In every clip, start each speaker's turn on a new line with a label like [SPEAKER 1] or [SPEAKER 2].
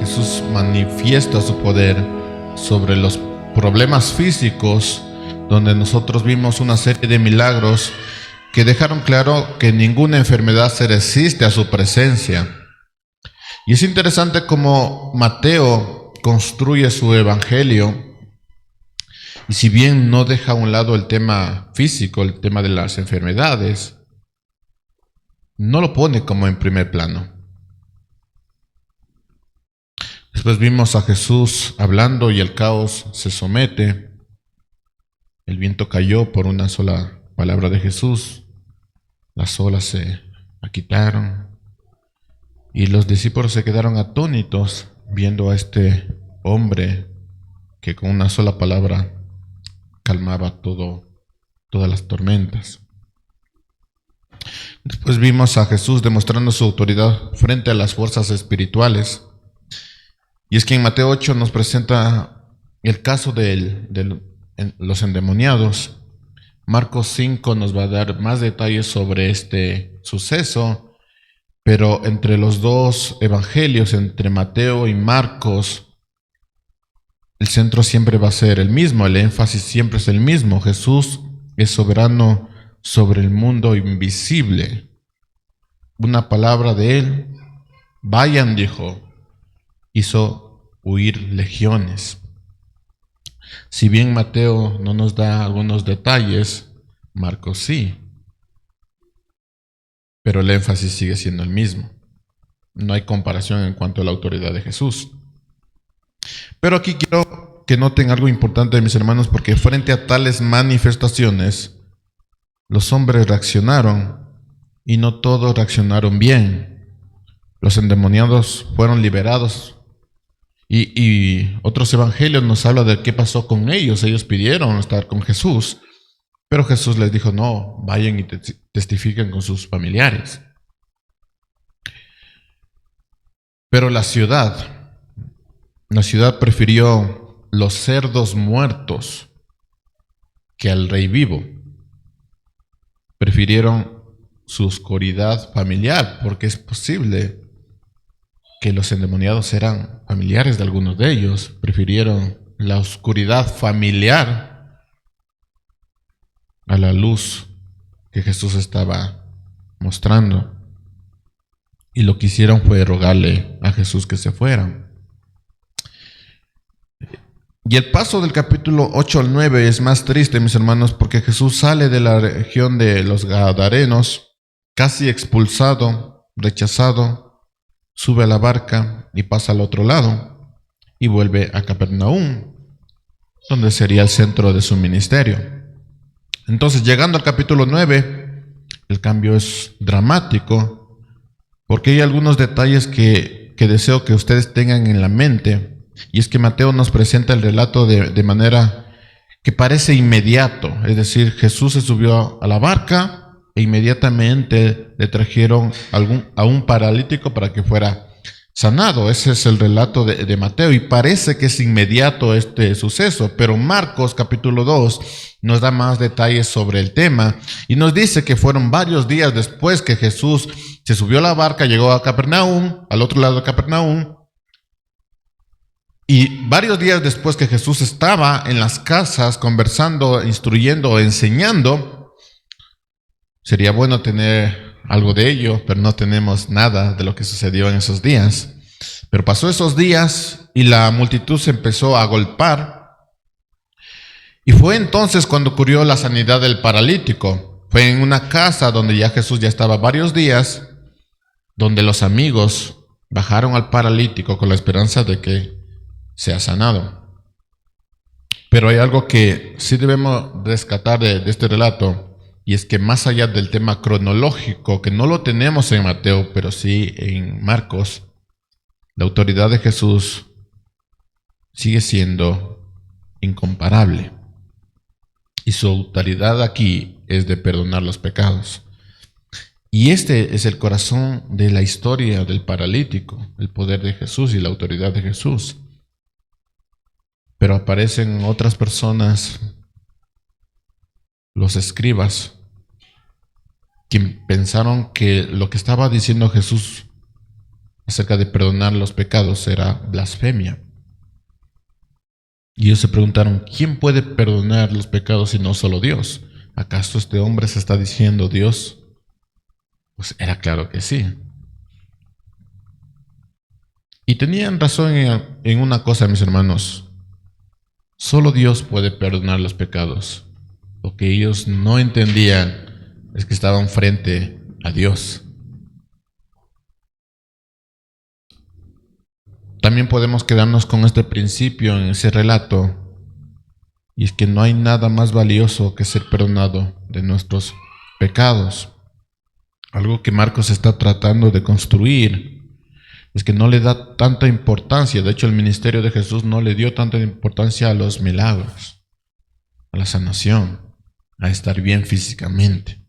[SPEAKER 1] Jesús manifiesta su poder sobre los problemas físicos, donde nosotros vimos una serie de milagros que dejaron claro que ninguna enfermedad se resiste a su presencia. Y es interesante cómo Mateo construye su evangelio, y si bien no deja a un lado el tema físico, el tema de las enfermedades, no lo pone como en primer plano. Después vimos a Jesús hablando y el caos se somete. El viento cayó por una sola palabra de Jesús. Las olas se aquitaron. Y los discípulos se quedaron atónitos viendo a este hombre que con una sola palabra calmaba todas las tormentas. Después vimos a Jesús demostrando su autoridad frente a las fuerzas espirituales. Y es que en Mateo 8 nos presenta el caso de los endemoniados. Marcos 5 nos va a dar más detalles sobre este suceso, pero entre los dos evangelios, entre Mateo y Marcos, el centro siempre va a ser el mismo, el énfasis siempre es el mismo. Jesús es soberano sobre el mundo invisible. Una palabra de él, vayan, dijo, hizo huir legiones. Si bien Mateo no nos da algunos detalles, Marcos sí, pero el énfasis sigue siendo el mismo. No hay comparación en cuanto a la autoridad de Jesús. Pero aquí quiero que noten algo importante, mis hermanos, porque frente a tales manifestaciones, los hombres reaccionaron y no todos reaccionaron bien. Los endemoniados fueron liberados. Y otros evangelios nos hablan de qué pasó con ellos. Ellos pidieron estar con Jesús, pero Jesús les dijo, no, vayan y testifiquen con sus familiares. Pero la ciudad prefirió los cerdos muertos que al rey vivo. Prefirieron su oscuridad familiar, porque es posible que los endemoniados eran familiares de algunos de ellos. Prefirieron la oscuridad familiar a la luz que Jesús estaba mostrando. Y lo que hicieron fue rogarle a Jesús que se fueran. Y el paso del capítulo 8 al 9 es más triste, mis hermanos, porque Jesús sale de la región de los Gadarenos, casi expulsado, rechazado, sube a la barca y pasa al otro lado y vuelve a Capernaum, donde sería el centro de su ministerio. Entonces, llegando al capítulo 9, el cambio es dramático, porque hay algunos detalles que deseo que ustedes tengan en la mente. Y es que Mateo nos presenta el relato de manera que parece inmediato. Es decir, Jesús se subió a la barca e inmediatamente le trajeron a un paralítico para que fuera sanado. Ese es el relato de Mateo y parece que es inmediato este suceso. Pero Marcos capítulo 2 nos da más detalles sobre el tema y nos dice que fueron varios días después que Jesús se subió a la barca, llegó a Capernaum, al otro lado de Capernaum. Y varios días después que Jesús estaba en las casas conversando, instruyendo, enseñando. Sería bueno tener algo de ello, pero no tenemos nada de lo que sucedió en esos días. Pero pasó esos días y la multitud se empezó a agolpar. Y fue entonces cuando ocurrió la sanidad del paralítico. Fue en una casa donde ya Jesús ya estaba varios días, donde los amigos bajaron al paralítico con la esperanza de que sea sanado. Pero hay algo que sí debemos rescatar de este relato, y es que más allá del tema cronológico, que no lo tenemos en Mateo, pero sí en Marcos, la autoridad de Jesús sigue siendo incomparable. Y su autoridad aquí es de perdonar los pecados. Y este es el corazón de la historia del paralítico, el poder de Jesús y la autoridad de Jesús. Pero aparecen otras personas, los escribas, que pensaron que lo que estaba diciendo Jesús acerca de perdonar los pecados era blasfemia. Y ellos se preguntaron, ¿quién puede perdonar los pecados si no solo Dios? ¿Acaso este hombre se está diciendo Dios? Pues era claro que sí. Y tenían razón en una cosa, mis hermanos. Solo Dios puede perdonar los pecados. Lo que ellos no entendían es que estaban frente a Dios. También podemos quedarnos con este principio en ese relato, y es que no hay nada más valioso que ser perdonado de nuestros pecados. Algo que Marcos está tratando de construir es que no le da tanta importancia. De hecho, el ministerio de Jesús no le dio tanta importancia a los milagros, a la sanación, a estar bien físicamente.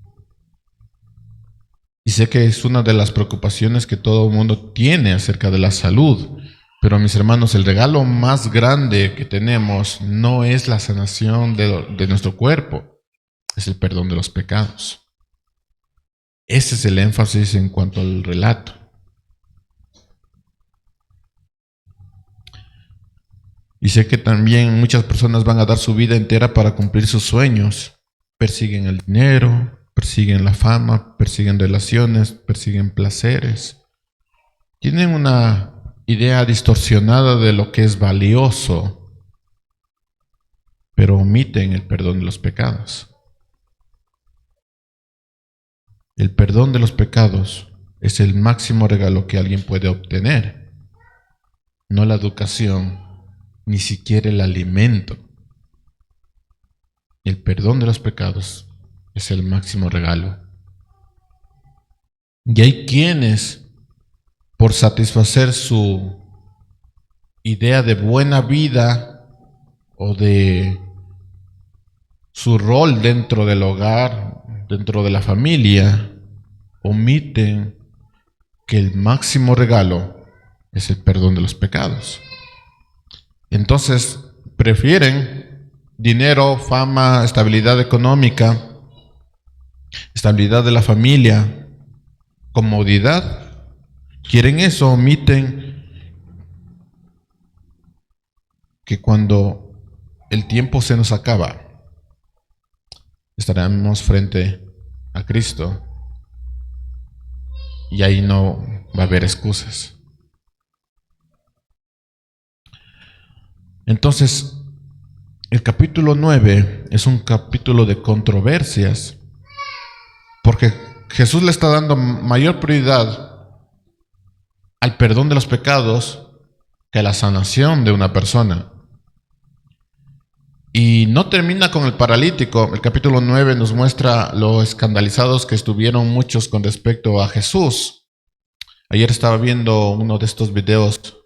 [SPEAKER 1] Y sé que es una de las preocupaciones que todo el mundo tiene acerca de la salud. Pero mis hermanos, el regalo más grande que tenemos no es la sanación de nuestro cuerpo, es el perdón de los pecados. Ese es el énfasis en cuanto al relato. Y sé que también muchas personas van a dar su vida entera para cumplir sus sueños. Persiguen el dinero, persiguen la fama, persiguen relaciones, persiguen placeres. Tienen una idea distorsionada de lo que es valioso, pero omiten el perdón de los pecados. El perdón de los pecados es el máximo regalo que alguien puede obtener, no la educación, ni siquiera el alimento. El perdón de los pecados es el máximo regalo. Y hay quienes, por satisfacer su idea de buena vida o de su rol dentro del hogar, dentro de la familia, omiten que el máximo regalo es el perdón de los pecados. Entonces, prefieren dinero, fama, estabilidad económica, estabilidad de la familia, comodidad. Quieren eso, omiten que cuando el tiempo se nos acaba, estaremos frente a Cristo y ahí no va a haber excusas. Entonces, el capítulo 9 es un capítulo de controversias, porque Jesús le está dando mayor prioridad al perdón de los pecados que a la sanación de una persona. Y no termina con el paralítico. El capítulo 9 nos muestra lo escandalizados que estuvieron muchos con respecto a Jesús. Ayer estaba viendo uno de estos videos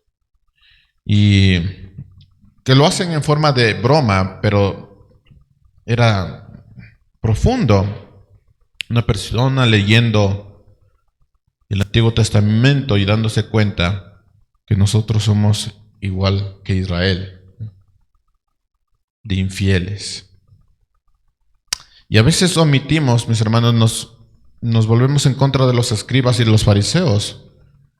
[SPEAKER 1] y que lo hacen en forma de broma, pero era profundo. Una persona leyendo el Antiguo Testamento y dándose cuenta que nosotros somos igual que Israel, de infieles. Y a veces omitimos, mis hermanos, nos volvemos en contra de los escribas y de los fariseos,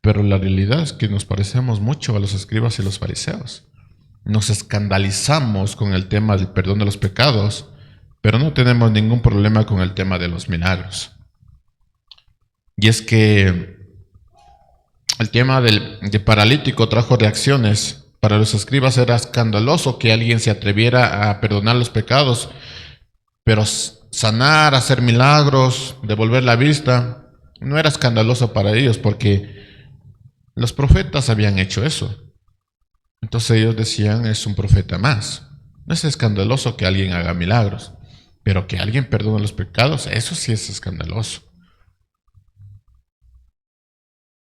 [SPEAKER 1] pero la realidad es que nos parecemos mucho a los escribas y los fariseos. Nos escandalizamos con el tema del perdón de los pecados, pero no tenemos ningún problema con el tema de los milagros. Y es que el tema del paralítico trajo reacciones. Para los escribas era escandaloso que alguien se atreviera a perdonar los pecados, pero sanar, hacer milagros, devolver la vista, no era escandaloso para ellos porque los profetas habían hecho eso. Entonces ellos decían, es un profeta más. No es escandaloso que alguien haga milagros, pero que alguien perdone los pecados, eso sí es escandaloso.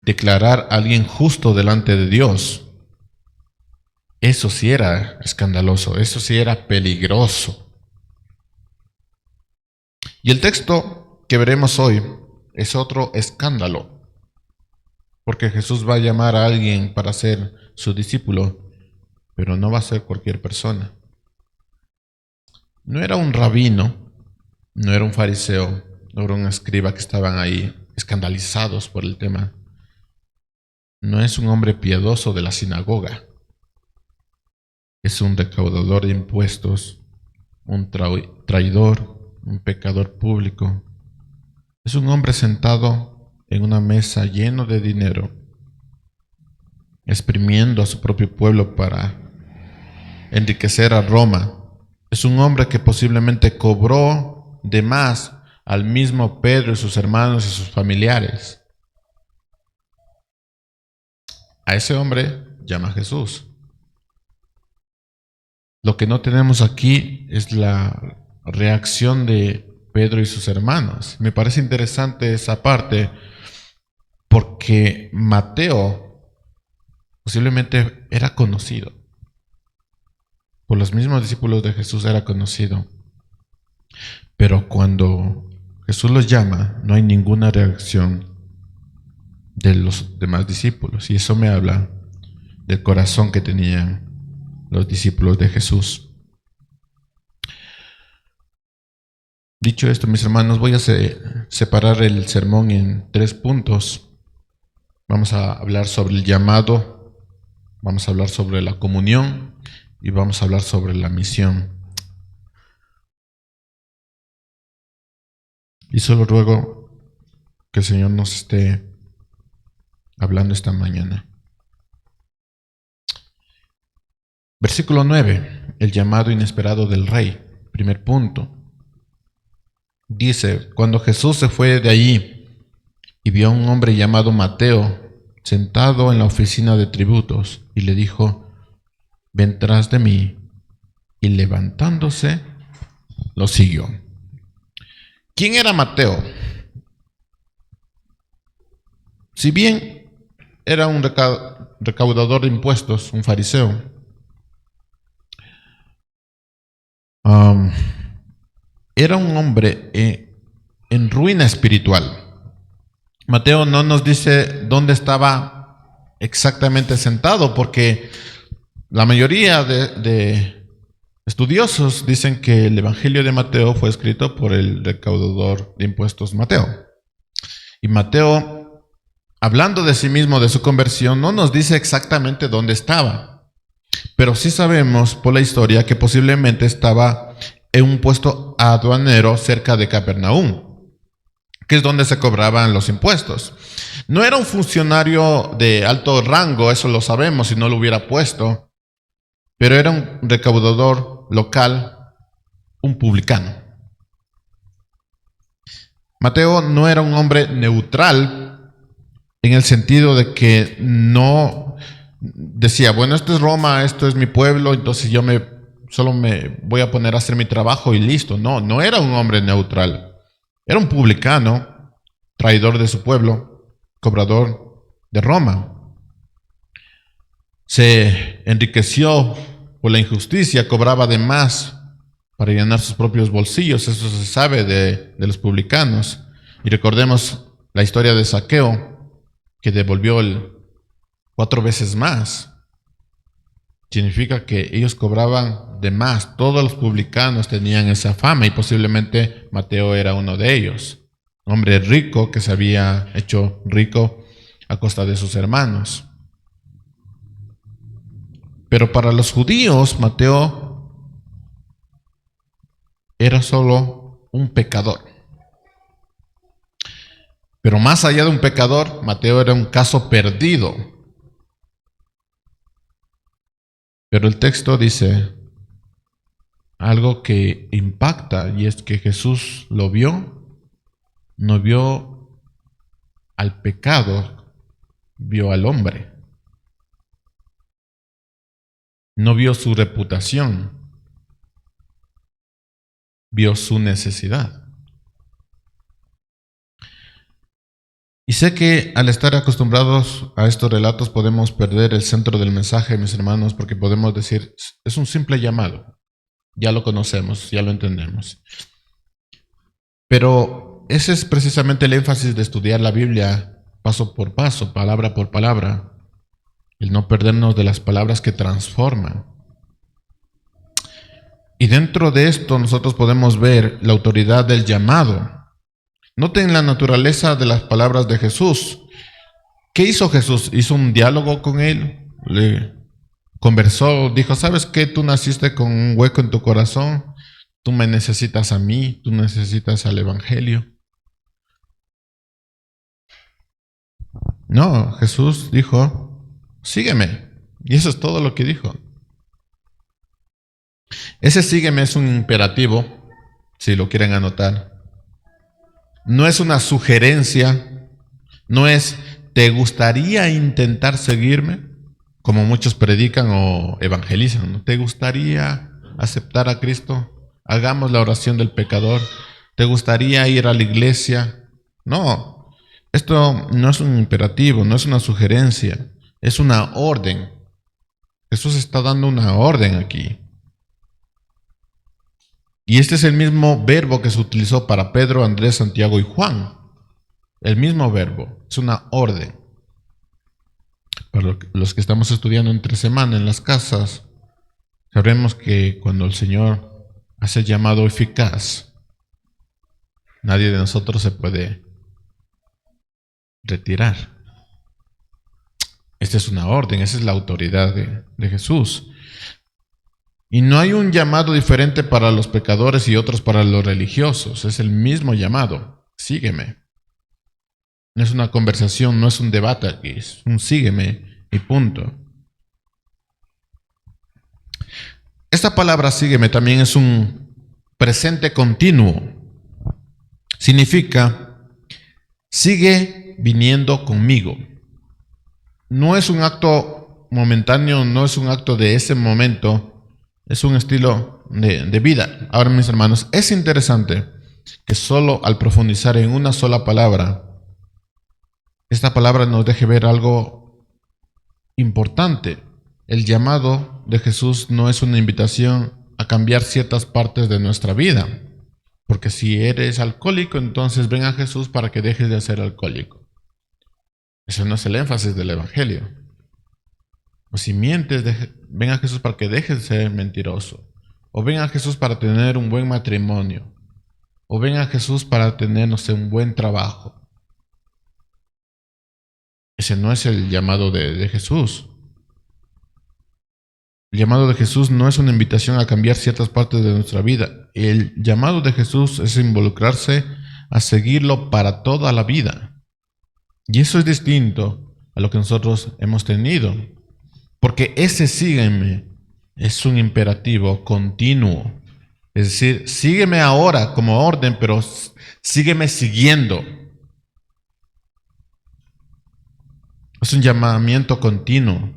[SPEAKER 1] Declarar a alguien justo delante de Dios, eso sí era escandaloso, eso sí era peligroso. Y el texto que veremos hoy es otro escándalo, porque Jesús va a llamar a alguien para ser su discípulo, pero no va a ser cualquier persona. No era un rabino, no era un fariseo, no era un escriba que estaban ahí escandalizados por el tema. no es un hombre piadoso de la sinagoga. Es un recaudador de impuestos, un traidor, un pecador público. Es un hombre sentado en una mesa lleno de dinero, exprimiendo a su propio pueblo para enriquecer a Roma. Es un hombre que posiblemente cobró de más al mismo Pedro y sus hermanos y sus familiares. A ese hombre llama Jesús. Lo que no tenemos aquí es la reacción de Pedro y sus hermanos. Me parece interesante esa parte porque Mateo posiblemente era conocido. Por los mismos discípulos de Jesús era conocido. Pero cuando Jesús los llama, no hay ninguna reacción de los demás discípulos. Y eso me habla del corazón que tenían los discípulos de Jesús. Dicho esto, mis hermanos, voy a separar el sermón en 3 puntos. Vamos a hablar sobre el llamado, vamos a hablar sobre la comunión y vamos a hablar sobre la misión. Y solo ruego que el Señor nos esté hablando esta mañana. Versículo 9, el llamado inesperado del rey. Primer punto. Dice, cuando Jesús se fue de allí y vio a un hombre llamado Mateo sentado en la oficina de tributos y le dijo, ven tras de mí. Y levantándose, lo siguió. ¿Quién era Mateo? Si bien era un recaudador de impuestos, un fariseo, era un hombre en ruina espiritual. Mateo no nos dice dónde estaba exactamente sentado, porque la mayoría de estudiosos dicen que el Evangelio de Mateo fue escrito por el recaudador de impuestos Mateo. Y Mateo, hablando de sí mismo, de su conversión, no nos dice exactamente dónde estaba. Pero sí sabemos por la historia que posiblemente estaba en un puesto aduanero cerca de Capernaum, que es donde se cobraban los impuestos. No era un funcionario de alto rango, eso lo sabemos si no lo hubiera puesto, pero era un recaudador local, un publicano. Mateo no era un hombre neutral en el sentido de que no decía, bueno, esto es Roma, esto es mi pueblo, entonces yo solo me voy a poner a hacer mi trabajo y listo. No, no era un hombre neutral. Era un publicano, traidor de su pueblo, cobrador de Roma. Se enriqueció por la injusticia, cobraba de más para llenar sus propios bolsillos. Eso se sabe de los publicanos. Y recordemos la historia de Zaqueo, que devolvió 4 veces más. Significa que ellos cobraban de más. Todos los publicanos tenían esa fama y posiblemente Mateo era uno de ellos. Un hombre rico que se había hecho rico a costa de sus hermanos. Pero para los judíos, Mateo era solo un pecador. Pero más allá de un pecador, Mateo era un caso perdido. Pero el texto dice algo que impacta, y es que Jesús lo vio, no vio al pecado, vio al hombre. No vio su reputación, vio su necesidad. Y sé que al estar acostumbrados a estos relatos podemos perder el centro del mensaje, mis hermanos, porque podemos decir, es un simple llamado. Ya lo conocemos, ya lo entendemos. Pero ese es precisamente el énfasis de estudiar la Biblia paso por paso, palabra por palabra. El no perdernos de las palabras que transforman. Y dentro de esto nosotros podemos ver la autoridad del llamado. Noten la naturaleza de las palabras de Jesús. ¿Qué hizo Jesús? Hizo un diálogo con él, le conversó, dijo, ¿sabes qué? Tú naciste con un hueco en tu corazón, tú me necesitas a mí, tú necesitas al Evangelio. No, Jesús dijo, sígueme. Y eso es todo lo que dijo. Ese sígueme es un imperativo, si lo quieren anotar. No es una sugerencia, no es, ¿te gustaría intentar seguirme? Como muchos predican o evangelizan, ¿no? ¿Te gustaría aceptar a Cristo? Hagamos la oración del pecador. ¿Te gustaría ir a la iglesia? No, esto no es un imperativo, no es una sugerencia, es una orden. Jesús está dando una orden aquí. Y este es el mismo verbo que se utilizó para Pedro, Andrés, Santiago y Juan. El mismo verbo, es una orden. Para los que estamos estudiando entre semana en las casas, sabremos que cuando el Señor hace el llamado eficaz, nadie de nosotros se puede retirar. Esta es una orden, esa es la autoridad de Jesús. Y no hay un llamado diferente para los pecadores y otros para los religiosos. Es el mismo llamado. Sígueme. No es una conversación, no es un debate aquí. Es un sígueme y punto. Esta palabra sígueme también es un presente continuo. Significa, sigue viniendo conmigo. No es un acto momentáneo, no es un acto de ese momento. Es un estilo de vida. Ahora, mis hermanos, es interesante que solo al profundizar en una sola palabra, esta palabra nos deje ver algo importante. El llamado de Jesús no es una invitación a cambiar ciertas partes de nuestra vida. Porque si eres alcohólico, entonces ven a Jesús para que dejes de ser alcohólico. Ese no es el énfasis del Evangelio. O si mientes, ven a Jesús para que dejes de ser mentiroso. O ven a Jesús para tener un buen matrimonio. O ven a Jesús para tener, no sé, un buen trabajo. Ese no es el llamado de Jesús. El llamado de Jesús no es una invitación a cambiar ciertas partes de nuestra vida. El llamado de Jesús es involucrarse a seguirlo para toda la vida. Y eso es distinto a lo que nosotros hemos tenido. Porque ese sígueme es un imperativo continuo. Es decir, sígueme ahora como orden, pero sígueme siguiendo. Es un llamamiento continuo.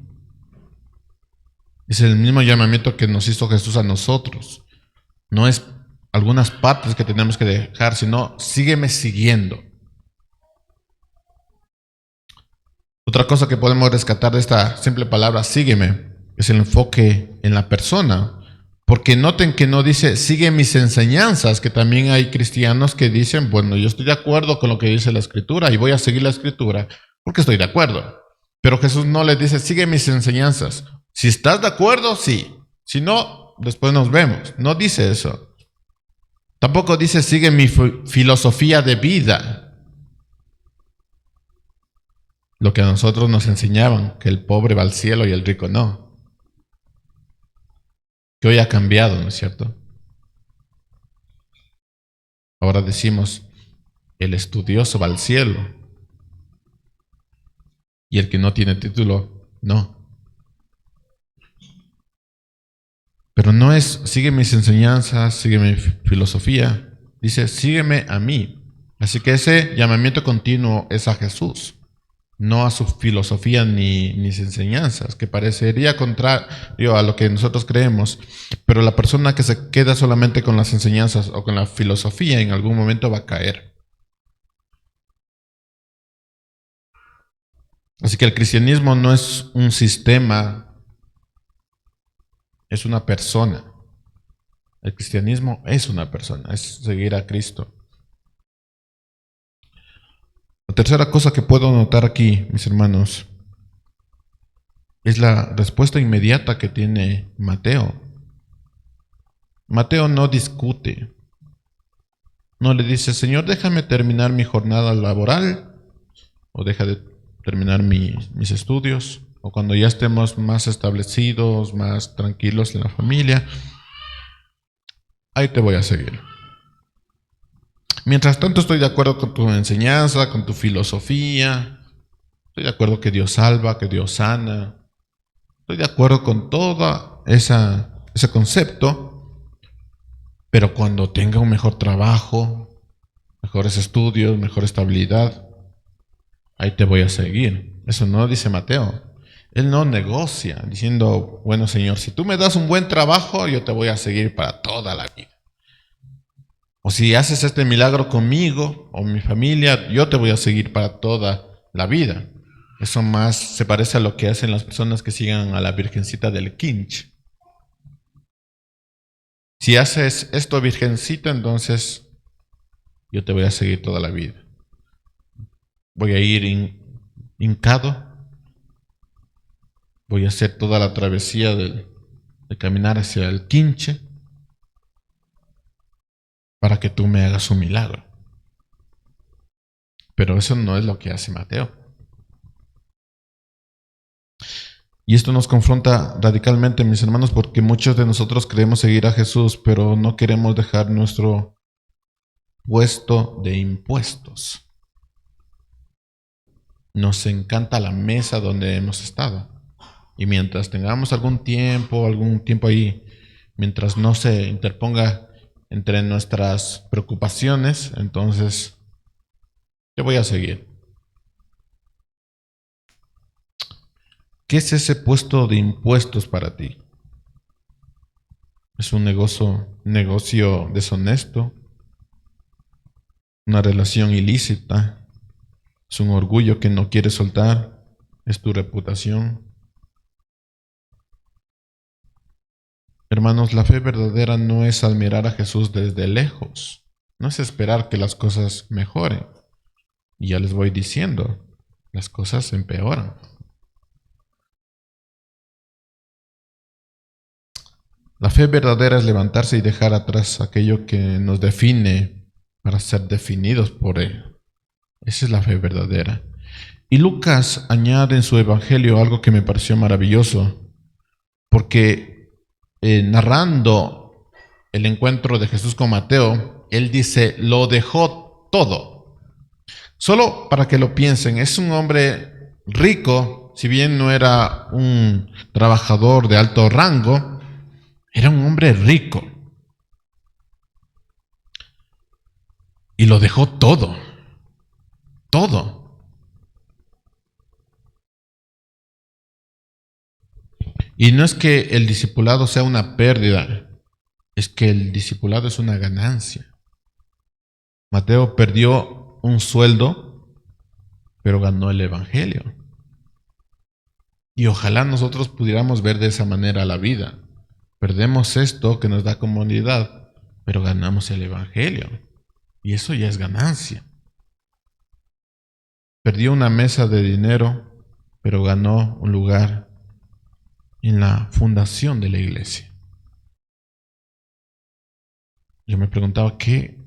[SPEAKER 1] Es el mismo llamamiento que nos hizo Jesús a nosotros. No es algunas partes que tenemos que dejar, sino sígueme siguiendo. Otra cosa que podemos rescatar de esta simple palabra, sígueme, es el enfoque en la persona. Porque noten que no dice, sigue mis enseñanzas, que también hay cristianos que dicen, bueno, yo estoy de acuerdo con lo que dice la Escritura y voy a seguir la Escritura porque estoy de acuerdo. Pero Jesús no les dice, sigue mis enseñanzas. Si estás de acuerdo, sí. Si no, después nos vemos. No dice eso. Tampoco dice, sigue mi filosofía de vida. Lo que a nosotros nos enseñaban, que el pobre va al cielo y el rico no. Que hoy ha cambiado, ¿no es cierto? Ahora decimos, el estudioso va al cielo y el que no tiene título, no. Pero no es, sigue mis enseñanzas, sigue mi filosofía. Dice, sígueme a mí. Así que ese llamamiento continuo es a Jesús. No a su filosofía ni mis enseñanzas, que parecería contrario a lo que nosotros creemos, pero la persona que se queda solamente con las enseñanzas o con la filosofía en algún momento va a caer. Así que el cristianismo no es un sistema, es una persona. El cristianismo es una persona, es seguir a Cristo. La tercera cosa que puedo notar aquí, mis hermanos, es la respuesta inmediata que tiene Mateo. Mateo no discute. No le dice, Señor, déjame terminar mi jornada laboral, o deja de terminar mis estudios, o cuando ya estemos más establecidos, más tranquilos en la familia, ahí te voy a seguir. Mientras tanto, estoy de acuerdo con tu enseñanza, con tu filosofía. Estoy de acuerdo que Dios salva, que Dios sana. Estoy de acuerdo con todo ese concepto. Pero cuando tenga un mejor trabajo, mejores estudios, mejor estabilidad, ahí te voy a seguir. Eso no dice Mateo. Él no negocia diciendo, bueno, Señor, si tú me das un buen trabajo, yo te voy a seguir para toda la vida. O si haces este milagro conmigo o mi familia, yo te voy a seguir para toda la vida. Eso más se parece a lo que hacen las personas que sigan a la Virgencita del Quinch. Si haces esto, Virgencita, entonces yo te voy a seguir toda la vida. Voy a ir hincado. Voy a hacer toda la travesía de caminar hacia el Quinche para que tú me hagas un milagro. Pero eso no es lo que hace Mateo. Y esto nos confronta radicalmente, mis hermanos, porque muchos de nosotros queremos seguir a Jesús, pero no queremos dejar nuestro puesto de impuestos. Nos encanta la mesa donde hemos estado. Y mientras tengamos algún tiempo ahí, mientras no se interponga entre nuestras preocupaciones, entonces te voy a seguir. ¿Qué es ese puesto de impuestos para ti? ¿Es un negocio deshonesto? ¿Una relación ilícita? ¿Es un orgullo que no quieres soltar? ¿Es tu reputación? Hermanos, la fe verdadera no es admirar a Jesús desde lejos, no es esperar que las cosas mejoren. Y ya les voy diciendo, las cosas empeoran. La fe verdadera es levantarse y dejar atrás aquello que nos define para ser definidos por Él. Esa es la fe verdadera. Y Lucas añade en su evangelio algo que me pareció maravilloso, porque narrando el encuentro de Jesús con Mateo, él dice, lo dejó todo. Solo para que lo piensen, es un hombre rico, si bien no era un trabajador de alto rango, era un hombre rico. Y lo dejó todo. Todo. Y no es que el discipulado sea una pérdida, es que el discipulado es una ganancia. Mateo perdió un sueldo, pero ganó el evangelio. Y ojalá nosotros pudiéramos ver de esa manera la vida. Perdemos esto que nos da comodidad, pero ganamos el evangelio. Y eso ya es ganancia. Perdió una mesa de dinero, pero ganó un lugar en la fundación de la iglesia. Yo me preguntaba, ¿qué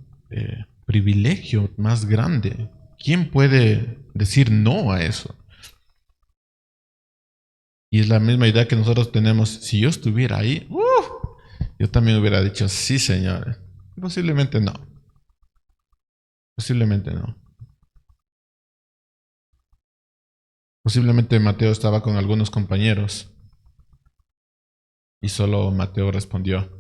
[SPEAKER 1] privilegio más grande? ¿Quién puede decir no a eso? Y es la misma idea que nosotros tenemos. Si yo estuviera ahí, yo también hubiera dicho, sí, señor. Posiblemente no. Posiblemente no. Posiblemente Mateo estaba con algunos compañeros y solo Mateo respondió.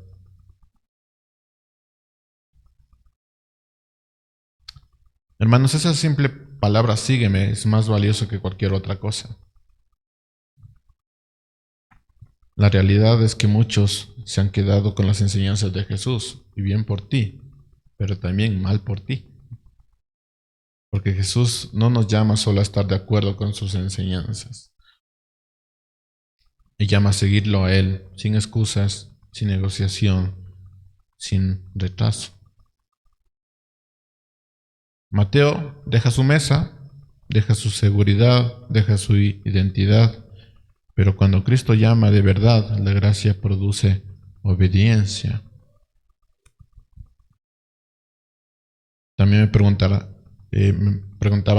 [SPEAKER 1] Hermanos, esa simple palabra sígueme es más valioso que cualquier otra cosa. La realidad es que muchos se han quedado con las enseñanzas de Jesús, y bien por ti, pero también mal por ti. Porque Jesús no nos llama solo a estar de acuerdo con sus enseñanzas. Y llama a seguirlo a Él, sin excusas, sin negociación, sin retraso. Mateo deja su mesa, deja su seguridad, deja su identidad, pero cuando Cristo llama de verdad, la gracia produce obediencia. También me preguntaba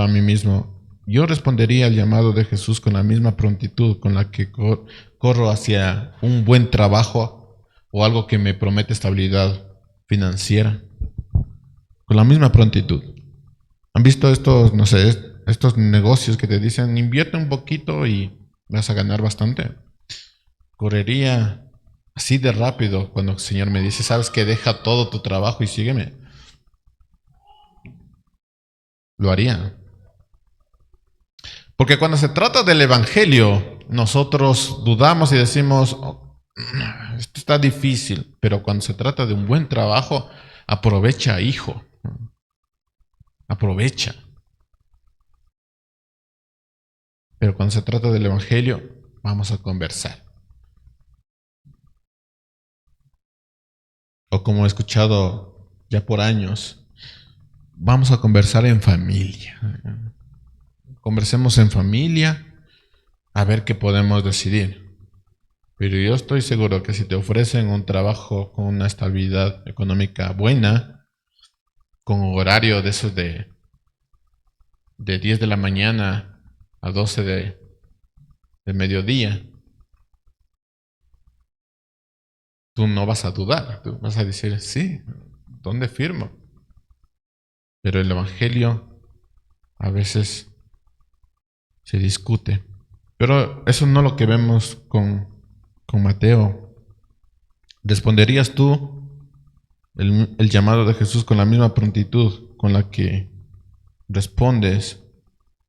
[SPEAKER 1] a mí mismo, yo respondería al llamado de Jesús con la misma prontitud con la que corro hacia un buen trabajo o algo que me promete estabilidad financiera. Con la misma prontitud. ¿Han visto estos, no sé, estos negocios que te dicen invierte un poquito y vas a ganar bastante? Correría así de rápido cuando el Señor me dice, sabes que deja todo tu trabajo y sígueme. Lo haría. Porque cuando se trata del Evangelio, nosotros dudamos y decimos, "Oh, esto está difícil", pero cuando se trata de un buen trabajo, aprovecha, hijo. Aprovecha. Pero cuando se trata del Evangelio, vamos a conversar. O como he escuchado ya por años, vamos a conversar en familia. Conversemos en familia a ver qué podemos decidir. Pero yo estoy seguro que si te ofrecen un trabajo con una estabilidad económica buena, con horario de esos de 10 de la mañana a 12 de mediodía, tú no vas a dudar, tú vas a decir, sí, ¿dónde firmo? Pero el Evangelio a veces se discute. Pero eso no es lo que vemos con Mateo. ¿Responderías tú el llamado de Jesús con la misma prontitud con la que respondes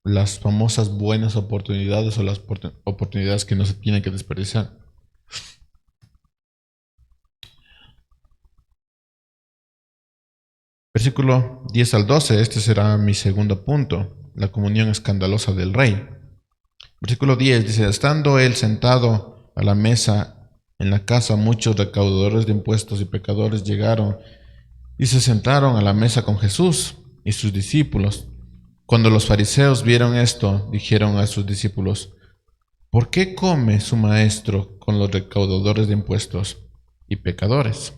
[SPEAKER 1] las famosas buenas oportunidades o las oportunidades que no se tienen que desperdiciar? Versículo 10 al 12, este será mi segundo punto, la comunión escandalosa del rey. Versículo 10 dice, estando él sentado a la mesa en la casa, muchos recaudadores de impuestos y pecadores llegaron y se sentaron a la mesa con Jesús y sus discípulos. Cuando los fariseos vieron esto, dijeron a sus discípulos, ¿por qué come su maestro con los recaudadores de impuestos y pecadores?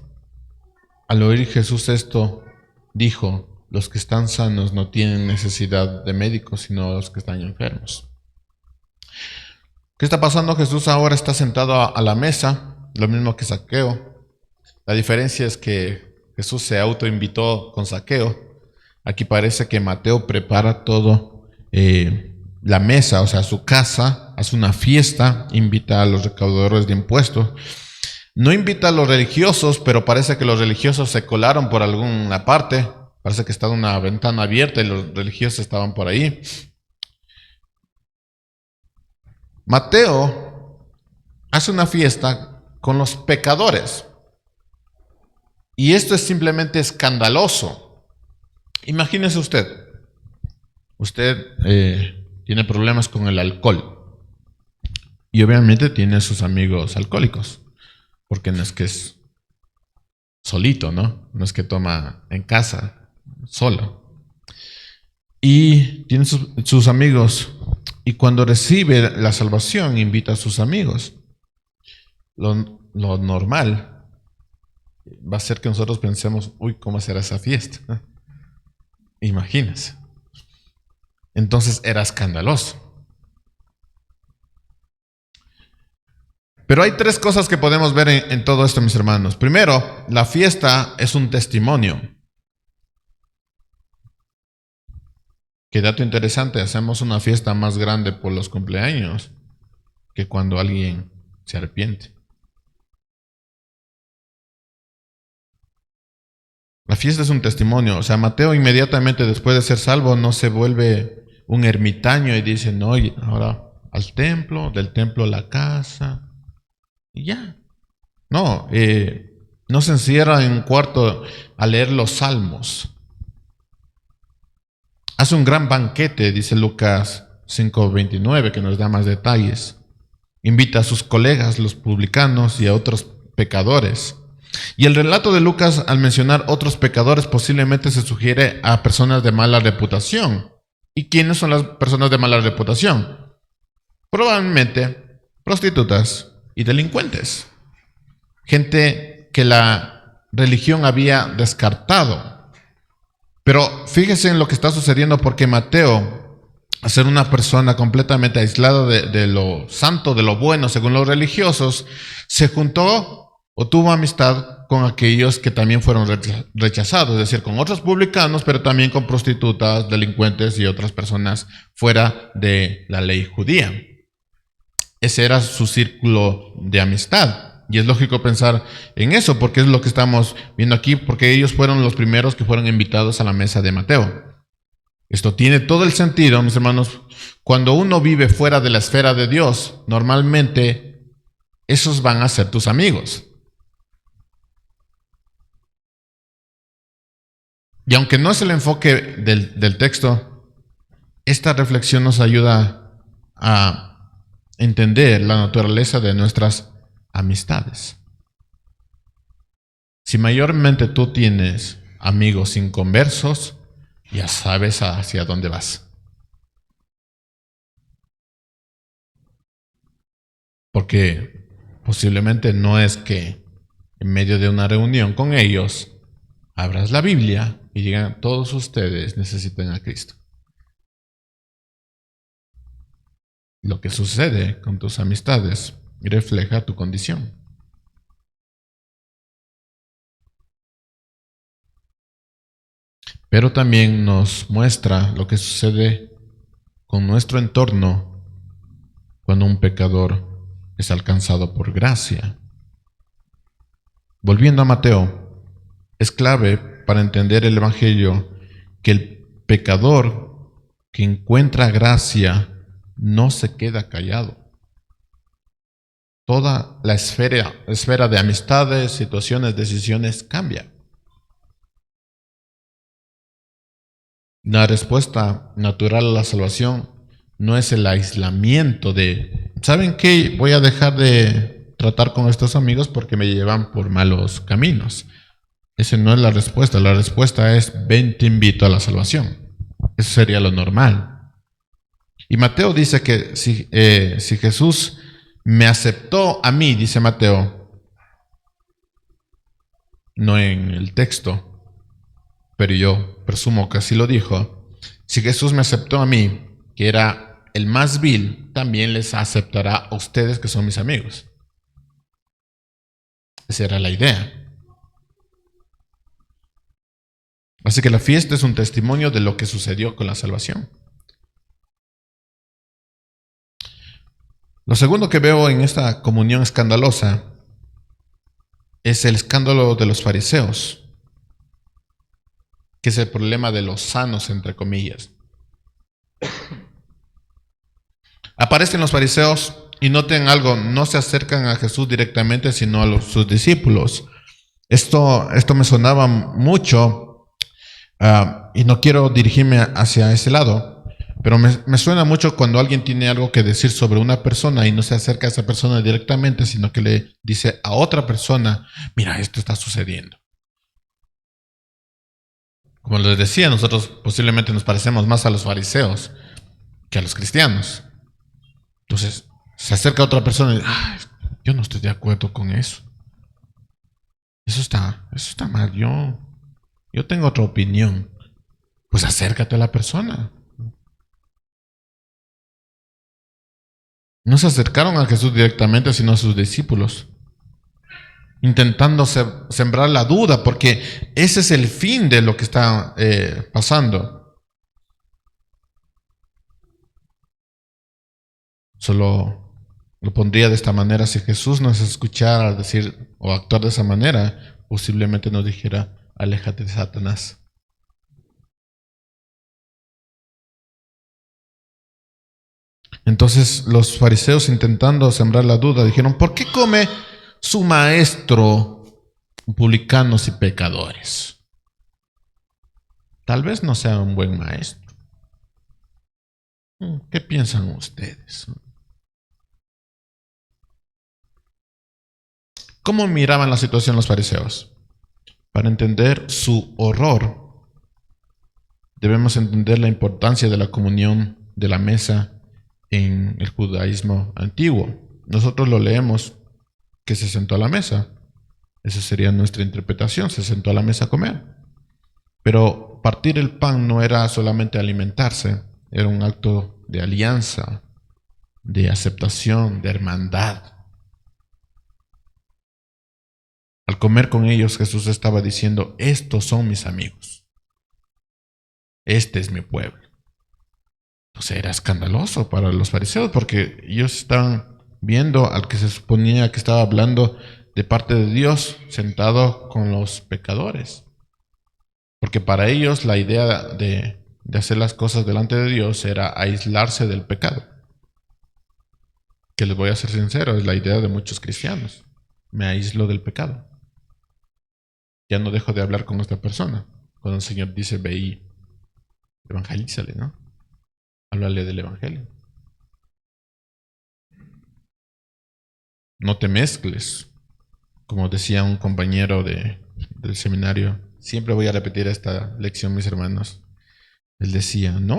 [SPEAKER 1] Al oír Jesús esto, dijo, los que están sanos no tienen necesidad de médicos, sino los que están enfermos. ¿Qué está pasando? Jesús ahora está sentado a la mesa, lo mismo que Zaqueo. La diferencia es que Jesús se autoinvitó con Zaqueo. Aquí parece que Mateo prepara todo, la mesa, o sea, su casa, hace una fiesta, invita a los recaudadores de impuestos. No invita a los religiosos, pero parece que los religiosos se colaron por alguna parte. Parece que estaba una ventana abierta y los religiosos estaban por ahí. Mateo hace una fiesta con los pecadores. Y esto es simplemente escandaloso. Imagínese usted tiene problemas con el alcohol. Y obviamente tiene sus amigos alcohólicos. Porque no es que es solito, ¿no? No es que toma en casa, solo. Y tiene sus amigos. Y cuando recibe la salvación, invita a sus amigos. Lo normal va a ser que nosotros pensemos, uy, ¿cómo será esa fiesta? Imagínense. Entonces era escandaloso. Pero hay tres cosas que podemos ver en todo esto, mis hermanos. Primero, la fiesta es un testimonio. Qué dato interesante, hacemos una fiesta más grande por los cumpleaños que cuando alguien se arrepiente. La fiesta es un testimonio. O sea, Mateo inmediatamente después de ser salvo no se vuelve un ermitaño y dice, no, ahora al templo, del templo a la casa, y ya. No, no se encierra en un cuarto a leer los salmos. Hace un gran banquete, dice Lucas 5:29, que nos da más detalles. Invita a sus colegas, los publicanos, y a otros pecadores. Y el relato de Lucas, al mencionar otros pecadores, posiblemente se sugiere a personas de mala reputación. ¿Y quiénes son las personas de mala reputación? Probablemente prostitutas y delincuentes. Gente que la religión había descartado. Pero fíjese en lo que está sucediendo porque Mateo a ser una persona completamente aislada de lo santo, de lo bueno, según los religiosos, se juntó o tuvo amistad con aquellos que también fueron rechazados, es decir, con otros publicanos, pero también con prostitutas, delincuentes y otras personas fuera de la ley judía. Ese era su círculo de amistad. Y es lógico pensar en eso, porque es lo que estamos viendo aquí, porque ellos fueron los primeros que fueron invitados a la mesa de Mateo. Esto tiene todo el sentido, mis hermanos. Cuando uno vive fuera de la esfera de Dios, normalmente esos van a ser tus amigos. Y aunque no es el enfoque del texto, esta reflexión nos ayuda a entender la naturaleza de nuestras amistades. Si mayormente tú tienes amigos inconversos, ya sabes hacia dónde vas. Porque posiblemente no es que en medio de una reunión con ellos abras la Biblia y digan, todos ustedes necesitan a Cristo. Lo que sucede con tus amistades refleja tu condición. Pero también nos muestra lo que sucede con nuestro entorno cuando un pecador es alcanzado por gracia. Volviendo a Mateo, es clave para entender el Evangelio que el pecador que encuentra gracia no se queda callado. Toda la esfera de amistades, situaciones, decisiones cambia. La respuesta natural a la salvación no es el aislamiento de, ¿saben qué? Voy a dejar de tratar con estos amigos porque me llevan por malos caminos. Esa no es la respuesta. La respuesta es, ven, te invito a la salvación. Eso sería lo normal. Y Mateo dice que si Jesús me aceptó a mí, dice Mateo, no en el texto, pero yo presumo que así lo dijo, si Jesús me aceptó a mí, que era el más vil, también les aceptará a ustedes que son mis amigos. Esa era la idea. Así que la fiesta es un testimonio de lo que sucedió con la salvación. Lo segundo que veo en esta comunión escandalosa es el escándalo de los fariseos, que es el problema de los sanos, entre comillas. Aparecen los fariseos y noten algo, no se acercan a Jesús directamente, sino a sus discípulos. Esto me sonaba mucho y no quiero dirigirme hacia ese lado, pero me suena mucho cuando alguien tiene algo que decir sobre una persona y no se acerca a esa persona directamente, sino que le dice a otra persona, mira, esto está sucediendo. Como les decía, nosotros posiblemente nos parecemos más a los fariseos que a los cristianos. Entonces, se acerca a otra persona y dice, yo no estoy de acuerdo con eso. Eso está mal. Yo tengo otra opinión. Pues acércate a la persona. No se acercaron a Jesús directamente, sino a sus discípulos, intentando sembrar la duda, porque ese es el fin de lo que está pasando. Solo lo pondría de esta manera: si Jesús nos escuchara decir o actuar de esa manera, posiblemente nos dijera, aléjate de Satanás. Entonces los fariseos, intentando sembrar la duda, dijeron, ¿por qué come su maestro publicanos y pecadores? Tal vez no sea un buen maestro. ¿Qué piensan ustedes? ¿Cómo miraban la situación los fariseos? Para entender su horror, debemos entender la importancia de la comunión de la mesa en el judaísmo antiguo. Nosotros lo leemos que se sentó a la mesa. Esa sería nuestra interpretación, se sentó a la mesa a comer. Pero partir el pan no era solamente alimentarse, era un acto de alianza, de aceptación, de hermandad. Al comer con ellos, Jesús estaba diciendo, estos son mis amigos. Este es mi pueblo. Entonces era escandaloso para los fariseos porque ellos estaban viendo al que se suponía que estaba hablando de parte de Dios sentado con los pecadores. Porque para ellos la idea de hacer las cosas delante de Dios era aislarse del pecado. Que les voy a ser sincero, es la idea de muchos cristianos. Me aíslo del pecado. Ya no dejo de hablar con esta persona. Cuando el Señor dice, ve y evangelízale, ¿no? Háblale del evangelio. No te mezcles. Como decía un compañero del seminario, siempre voy a repetir esta lección, mis hermanos. Él decía, no,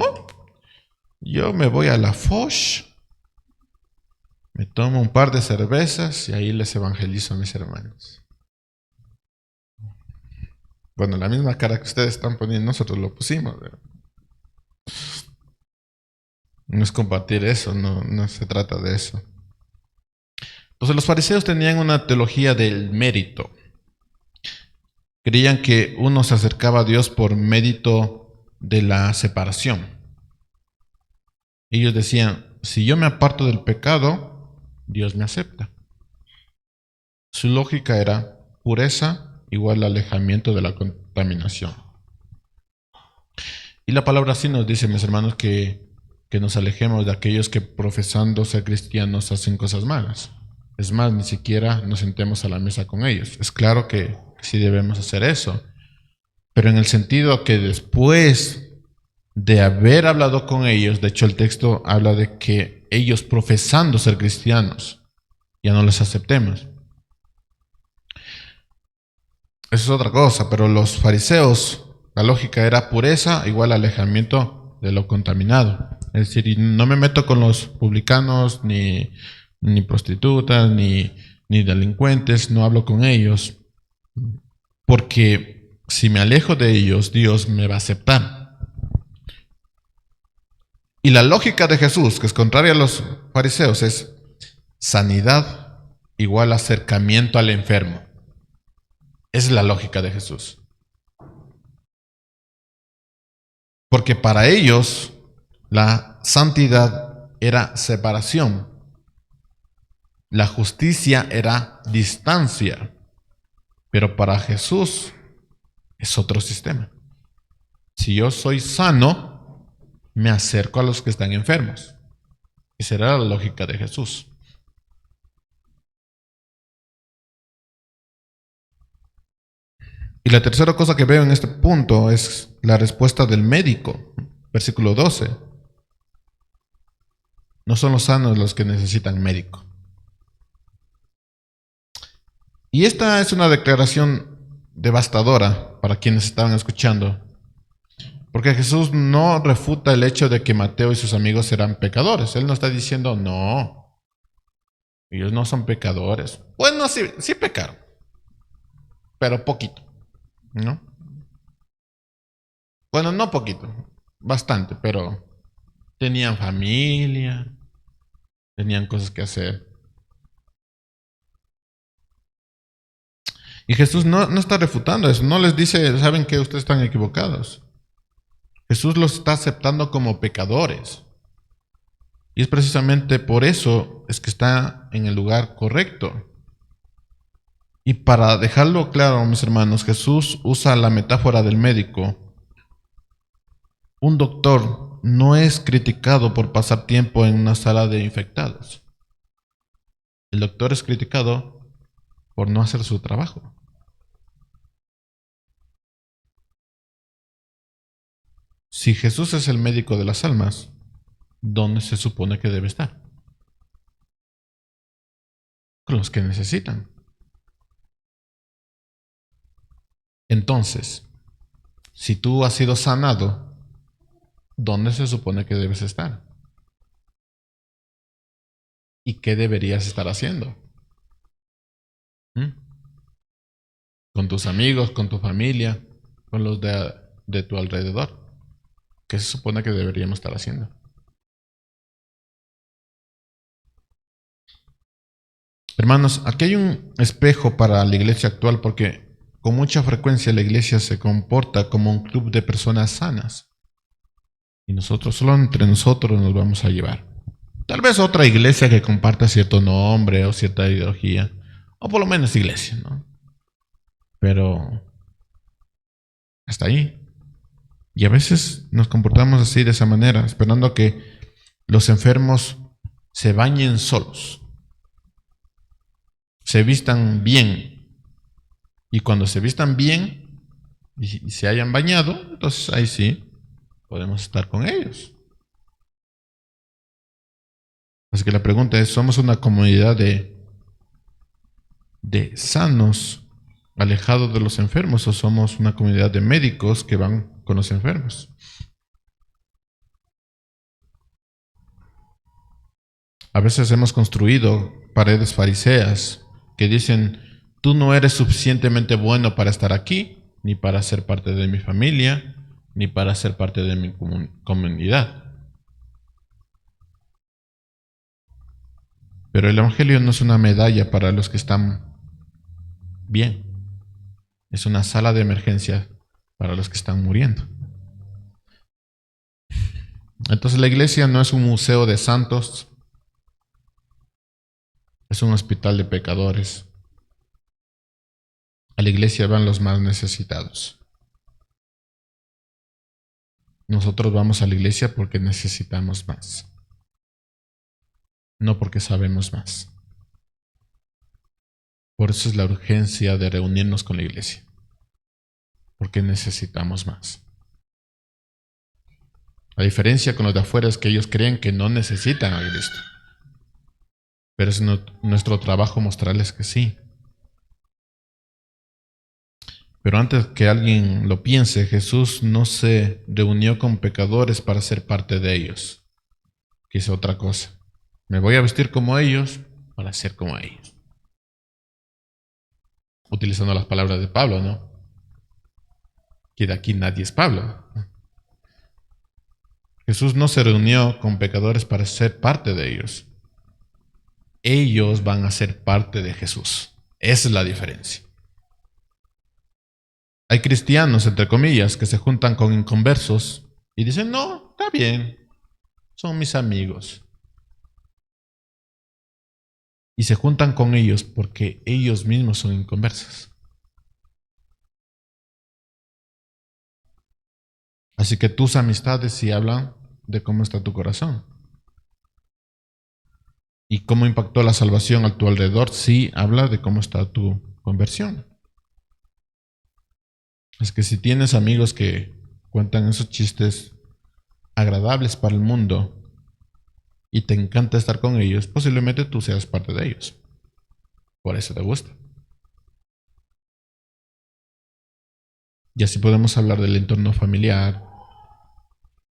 [SPEAKER 1] yo me voy a la Foch, me tomo un par de cervezas y ahí les evangelizo a mis hermanos. Bueno, la misma cara que ustedes están poniendo, nosotros lo pusimos. No es compartir eso, no se trata de eso. Entonces los fariseos tenían una teología del mérito. Creían que uno se acercaba a Dios por mérito de la separación. Ellos decían, si yo me aparto del pecado, Dios me acepta. Su lógica era pureza igual alejamiento de la contaminación. Y la palabra así nos dice, mis hermanos, que nos alejemos de aquellos que profesando ser cristianos hacen cosas malas. Es más, ni siquiera nos sentemos a la mesa con ellos. Es claro que sí debemos hacer eso, pero en el sentido que después de haber hablado con ellos, de hecho el texto habla de que ellos profesando ser cristianos, ya no les aceptemos. Eso es otra cosa, pero los fariseos, la lógica era pureza igual alejamiento de lo contaminado. Es decir, no me meto con los publicanos, ni prostitutas, ni delincuentes, no hablo con ellos, porque si me alejo de ellos, Dios me va a aceptar. Y la lógica de Jesús, que es contraria a los fariseos, es sanidad igual acercamiento al enfermo. Esa es la lógica de Jesús. Porque para ellos la santidad era separación. La justicia era distancia. Pero para Jesús es otro sistema. Si yo soy sano, me acerco a los que están enfermos. Esa era la lógica de Jesús. Y la tercera cosa que veo en este punto es la respuesta del médico. Versículo 12. No son los sanos los que necesitan médico. Y esta es una declaración devastadora para quienes estaban escuchando. Porque Jesús no refuta el hecho de que Mateo y sus amigos eran pecadores. Él no está diciendo, no, ellos no son pecadores. Bueno, sí pecaron, pero poquito, ¿no? Bueno, no poquito, bastante, pero tenían familia, tenían cosas que hacer. Y Jesús no está refutando eso, no les dice, saben que ustedes están equivocados. Jesús los está aceptando como pecadores. Y es precisamente por eso es que está en el lugar correcto. Y para dejarlo claro, mis hermanos, Jesús usa la metáfora del médico. Un doctor no es criticado por pasar tiempo en una sala de infectados. El doctor es criticado por no hacer su trabajo. Si Jesús es el médico de las almas, ¿dónde se supone que debe estar? Con los que necesitan. Entonces, si tú has sido sanado, ¿dónde se supone que debes estar? ¿Y qué deberías estar haciendo? Con tus amigos, con tu familia, con los de tu alrededor. ¿Qué se supone que deberíamos estar haciendo? Hermanos, aquí hay un espejo para la iglesia actual porque con mucha frecuencia la iglesia se comporta como un club de personas sanas. Y nosotros, solo entre nosotros nos vamos a llevar. Tal vez otra iglesia que comparta cierto nombre o cierta ideología, o por lo menos iglesia, ¿no? Pero hasta ahí. Y a veces nos comportamos así, de esa manera, esperando que los enfermos se bañen solos, se vistan bien. Y cuando se vistan bien y se hayan bañado, entonces ahí sí podemos estar con ellos. Así que la pregunta es, ¿somos una comunidad de sanos, alejados de los enfermos, o somos una comunidad de médicos que van con los enfermos? A veces hemos construido paredes fariseas que dicen, tú no eres suficientemente bueno para estar aquí, ni para ser parte de mi familia, ni para ser parte de mi comunidad. Pero el Evangelio no es una medalla para los que están bien. Es una sala de emergencia para los que están muriendo. Entonces la iglesia no es un museo de santos, es un hospital de pecadores. A la iglesia van los más necesitados. Nosotros vamos a la iglesia porque necesitamos más, no porque sabemos más. Por eso es la urgencia de reunirnos con la iglesia, porque necesitamos más. La diferencia con los de afuera es que ellos creen que no necesitan a Cristo, pero es nuestro trabajo mostrarles que sí. Pero antes que alguien lo piense, Jesús no se reunió con pecadores para ser parte de ellos. Quiso otra cosa. Me voy a vestir como ellos para ser como ellos. Utilizando las palabras de Pablo, ¿no? Que de aquí nadie es Pablo. Jesús no se reunió con pecadores para ser parte de ellos. Ellos van a ser parte de Jesús. Esa es la diferencia. Hay cristianos, entre comillas, que se juntan con inconversos y dicen, no, está bien, son mis amigos. Y se juntan con ellos porque ellos mismos son inconversos. Así que tus amistades sí hablan de cómo está tu corazón. Y cómo impactó la salvación a tu alrededor, sí habla de cómo está tu conversión. Es que si tienes amigos que cuentan esos chistes agradables para el mundo y te encanta estar con ellos, posiblemente tú seas parte de ellos. Por eso te gusta. Y así podemos hablar del entorno familiar,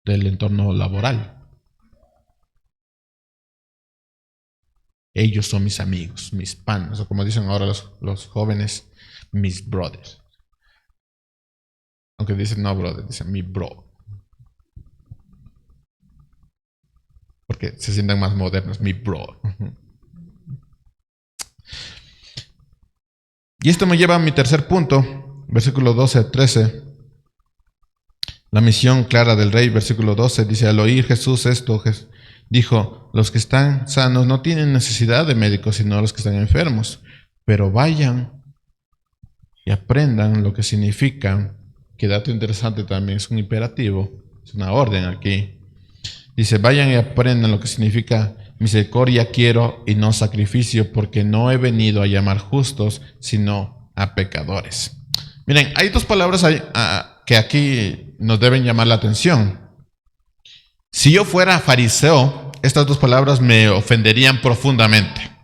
[SPEAKER 1] del entorno laboral. Ellos son mis amigos, mis panas, o como dicen ahora los jóvenes, mis brothers. Aunque dicen no brother, dicen mi bro. Porque se sientan más modernos, mi bro. Y esto me lleva a mi tercer punto, versículo 12 a 13. La misión clara del rey, versículo 12, dice, al oír Jesús esto, dijo, los que están sanos no tienen necesidad de médicos, sino los que están enfermos. Pero vayan y aprendan lo que significa, que dato interesante también, es un imperativo, es una orden aquí. Dice, vayan y aprendan lo que significa misericordia quiero y no sacrificio, porque no he venido a llamar justos, sino a pecadores. Miren, hay dos palabras que aquí nos deben llamar la atención. Si yo fuera fariseo, estas dos palabras me ofenderían profundamente.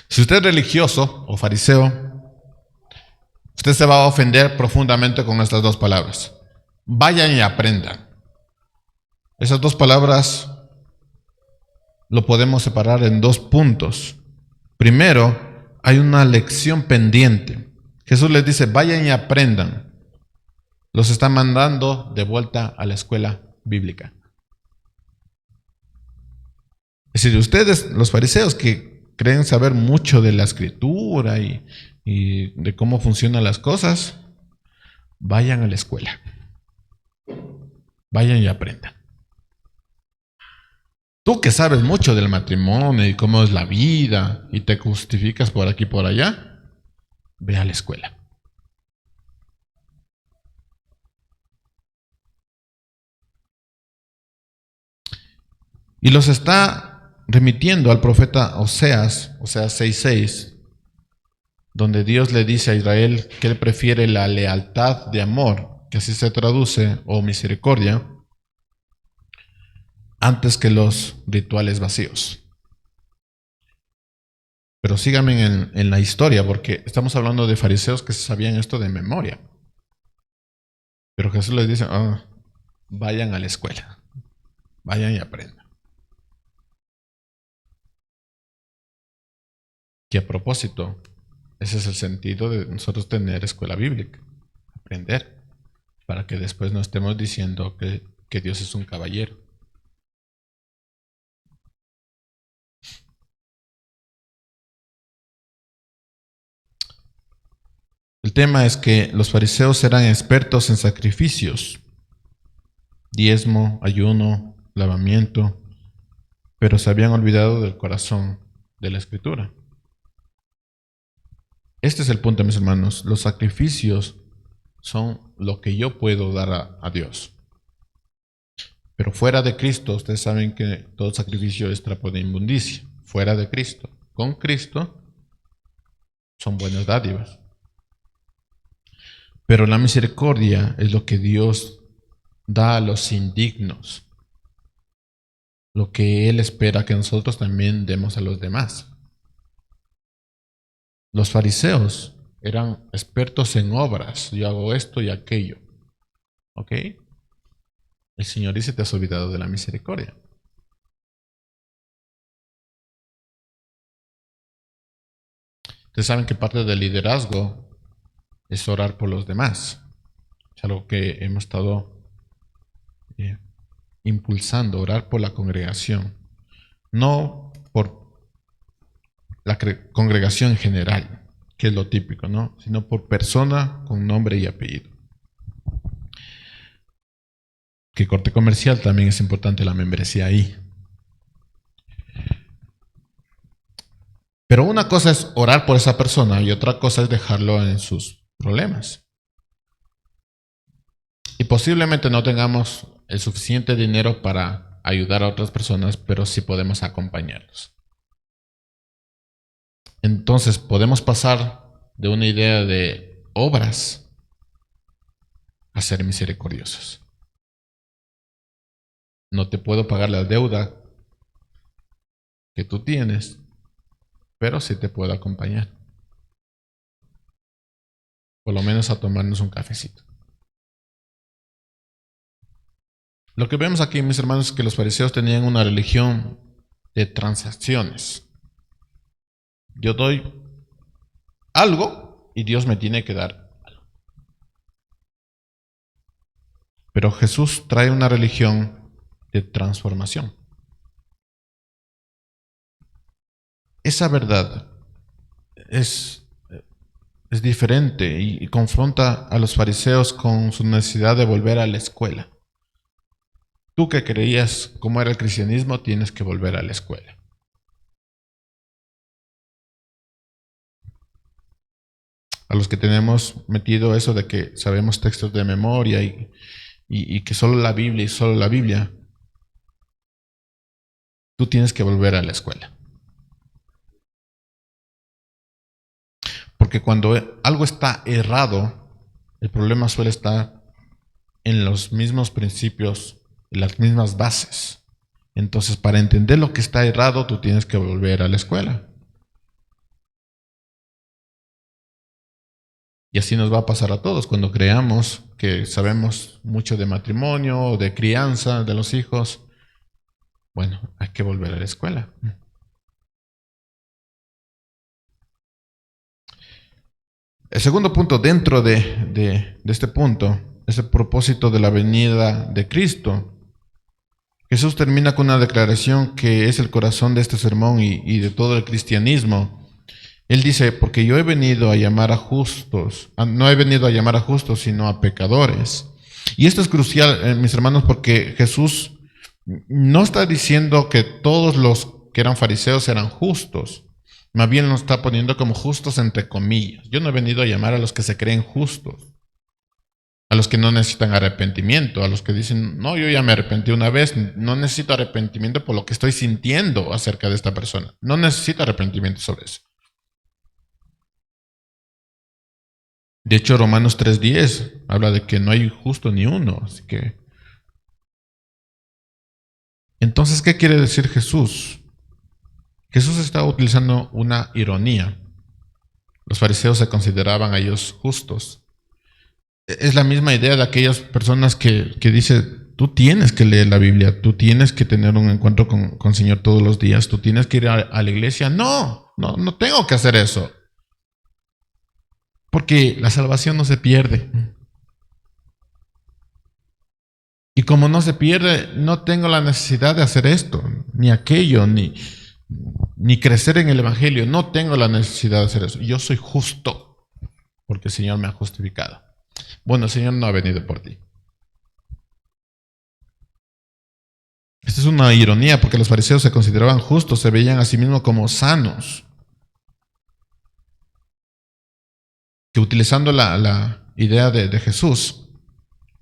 [SPEAKER 1] Si usted es religioso o fariseo, usted se va a ofender profundamente con estas dos palabras. Vayan y aprendan. Esas dos palabras lo podemos separar en dos puntos. Primero, hay una lección pendiente. Jesús les dice, vayan y aprendan. Los está mandando de vuelta a la escuela bíblica. Es decir, ustedes, los fariseos que creen saber mucho de la escritura y de cómo funcionan las cosas, vayan a la escuela. Vayan y aprendan. Tú que sabes mucho del matrimonio y cómo es la vida y te justificas por aquí y por allá, ve a la escuela. Y los está remitiendo al profeta Oseas 6:6, donde Dios le dice a Israel que él prefiere la lealtad de amor, que así se traduce, o misericordia, antes que los rituales vacíos. Pero síganme en la historia, porque estamos hablando de fariseos que se sabían esto de memoria. Pero Jesús les dice, vayan a la escuela, vayan y aprendan. Que a propósito, ese es el sentido de nosotros tener escuela bíblica, aprender, para que después no estemos diciendo que Dios es un caballero. El tema es que los fariseos eran expertos en sacrificios, diezmo, ayuno, lavamiento, pero se habían olvidado del corazón de la escritura. Este es el punto, mis hermanos. Los sacrificios son lo que yo puedo dar a Dios. Pero fuera de Cristo, ustedes saben que todo sacrificio es trapo de inmundicia. Fuera de Cristo. Con Cristo son buenas dádivas. Pero la misericordia es lo que Dios da a los indignos. Lo que Él espera que nosotros también demos a los demás. Los fariseos eran expertos en obras. Yo hago esto y aquello. ¿Ok? El Señor dice, te has olvidado de la misericordia. Ustedes saben que parte del liderazgo es orar por los demás. Es algo que hemos estado impulsando, orar por la congregación. No por la congregación en general, que es lo típico, ¿no? Sino por persona con nombre y apellido. Que corte comercial también es importante la membresía ahí. Pero una cosa es orar por esa persona y otra cosa es dejarlo en sus problemas. Y posiblemente no tengamos el suficiente dinero para ayudar a otras personas, pero sí podemos acompañarlos. Entonces podemos pasar de una idea de obras a ser misericordiosos. No te puedo pagar la deuda que tú tienes, pero sí te puedo acompañar. Por lo menos a tomarnos un cafecito. Lo que vemos aquí, mis hermanos, es que los fariseos tenían una religión de transacciones. Yo doy algo y Dios me tiene que dar algo. Pero Jesús trae una religión de transformación. Esa verdad es diferente y confronta a los fariseos con su necesidad de volver a la escuela. Tú que creías cómo era el cristianismo, tienes que volver a la escuela. A los que tenemos metido eso de que sabemos textos de memoria y que solo la Biblia y solo la Biblia, tú tienes que volver a la escuela. Porque cuando algo está errado, el problema suele estar en los mismos principios, en las mismas bases. Entonces, para entender lo que está errado, tú tienes que volver a la escuela. Y así nos va a pasar a todos cuando creamos que sabemos mucho de matrimonio o de crianza de los hijos. Bueno, hay que volver a la escuela. El segundo punto dentro de este punto es el propósito de la venida de Cristo. Jesús termina con una declaración que es el corazón de este sermón y de todo el cristianismo. Él dice, porque yo he venido a llamar a justos, no he venido a llamar a justos, sino a pecadores. Y esto es crucial, mis hermanos, porque Jesús no está diciendo que todos los que eran fariseos eran justos. Más bien nos está poniendo como justos entre comillas. Yo no he venido a llamar a los que se creen justos, a los que no necesitan arrepentimiento, a los que dicen, no, yo ya me arrepentí una vez, no necesito arrepentimiento por lo que estoy sintiendo acerca de esta persona. No necesito arrepentimiento sobre eso. De hecho, Romanos 3:10 habla de que no hay justo ni uno. Así que, entonces, ¿qué quiere decir Jesús? Jesús está utilizando una ironía. Los fariseos se consideraban a ellos justos. Es la misma idea de aquellas personas que dicen, tú tienes que leer la Biblia, tú tienes que tener un encuentro con el Señor todos los días, tú tienes que ir a la iglesia. No tengo que hacer eso. Porque la salvación no se pierde. Y como no se pierde, no tengo la necesidad de hacer esto, ni aquello, ni crecer en el Evangelio. No tengo la necesidad de hacer eso. Yo soy justo porque el Señor me ha justificado. Bueno, el Señor no ha venido por ti. Esta es una ironía porque los fariseos se consideraban justos, se veían a sí mismos como sanos. Que utilizando la idea de Jesús,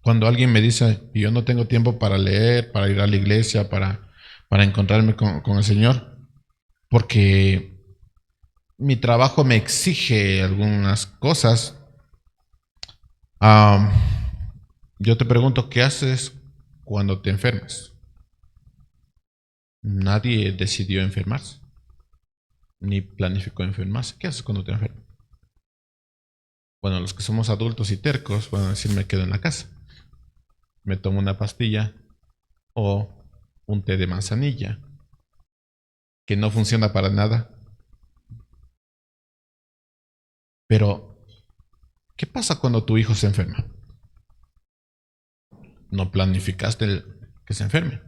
[SPEAKER 1] cuando alguien me dice, yo no tengo tiempo para leer, para ir a la iglesia, para encontrarme con el Señor, porque mi trabajo me exige algunas cosas, yo te pregunto, ¿qué haces cuando te enfermas? Nadie decidió enfermarse, ni planificó enfermarse. ¿Qué haces cuando te enfermas? Bueno, los que somos adultos y tercos van a decir, me quedo en la casa. Me tomo una pastilla o un té de manzanilla, que no funciona para nada. Pero, ¿qué pasa cuando tu hijo se enferma? No planificaste que se enferme.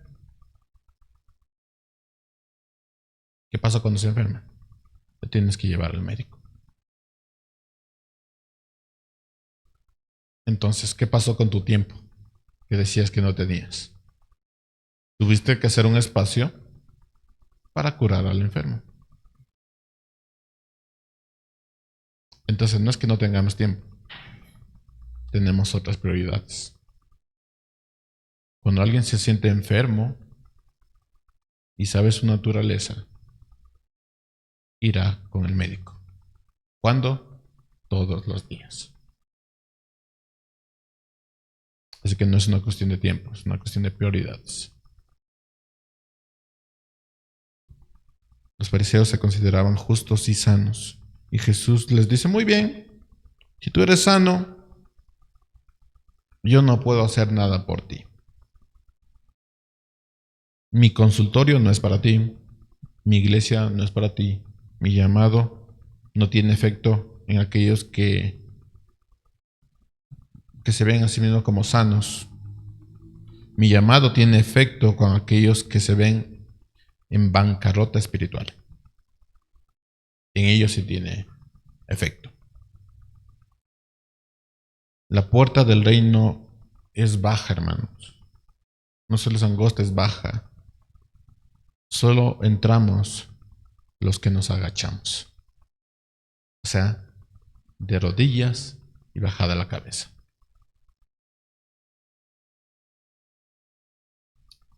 [SPEAKER 1] ¿Qué pasa cuando se enferma? Te tienes que llevar al médico. Entonces, ¿qué pasó con tu tiempo que decías que no tenías? Tuviste que hacer un espacio para curar al enfermo. Entonces, no es que no tengamos tiempo. Tenemos otras prioridades. Cuando alguien se siente enfermo y sabe su naturaleza, irá con el médico. ¿Cuándo? Todos los días. Así que no es una cuestión de tiempo, es una cuestión de prioridades. Los fariseos se consideraban justos y sanos. Y Jesús les dice, muy bien, si tú eres sano, yo no puedo hacer nada por ti. Mi consultorio no es para ti, mi iglesia no es para ti, mi llamado no tiene efecto en aquellos que se ven a sí mismos como sanos. Mi llamado tiene efecto con aquellos que se ven en bancarrota espiritual. En ellos sí tiene efecto. La puerta del reino es baja, hermanos. No solo es angosta, es baja. Solo entramos los que nos agachamos. O sea, de rodillas y bajada la cabeza.